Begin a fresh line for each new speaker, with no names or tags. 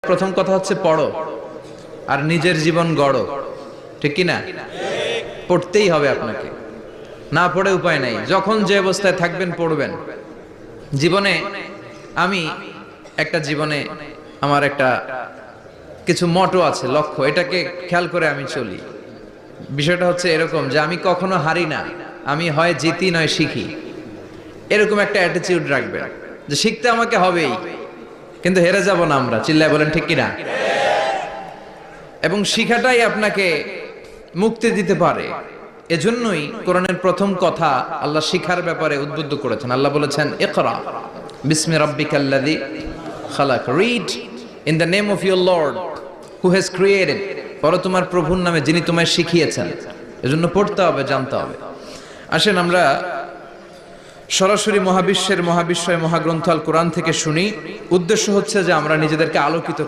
প্রথম কথা হচ্ছে পড়ো আর নিজের জীবন গড়ো, ঠিক কি না? পড়তেই হবে আপনাকে, না পড়ে উপায় নাই। যখন যে অবস্থায় থাকবেন পড়বেন। জীবনে আমি জীবনে আমার কিছু মটো আছে, লক্ষ্য, এটাকে খেয়াল করে আমি চলি। বিষয়টা হচ্ছে এরকম যে আমি কখনো হারি না, আমি হয় জিতি নয় শিখি, এরকম একটা অ্যাটিটিউড রাখবেন যে শিখতে আমাকে হবেই, কিন্তু হেরে যাব না আমরা। চিল্লায় বলেন ঠিক কিনা? এবং শিখাটাই আপনাকে মুক্তি দিতে পারে। এজন্যই কোরআনের প্রথম কথা আল্লাহ শিখার ব্যাপারে উদ্বুদ্ধ করেছেন। আল্লাহ বলেছেন, ইকরা বিসমি রাব্বিকাল্লাযী খালাক, read in the name of your lord who has created, পড়ো তোমার প্রভুর নামে যিনি তোমায় শিখিয়েছেন। এজন্য পড়তে হবে, জানতে হবে। আসেন আমরা সরাসরি মহাবিশ্বের মহাবিশ্বয় মহাগ্রন্থ আল কোরআন থেকে শুনি। উদ্দেশ্য হচ্ছে যে আমরা নিজেদেরকে আলোকিত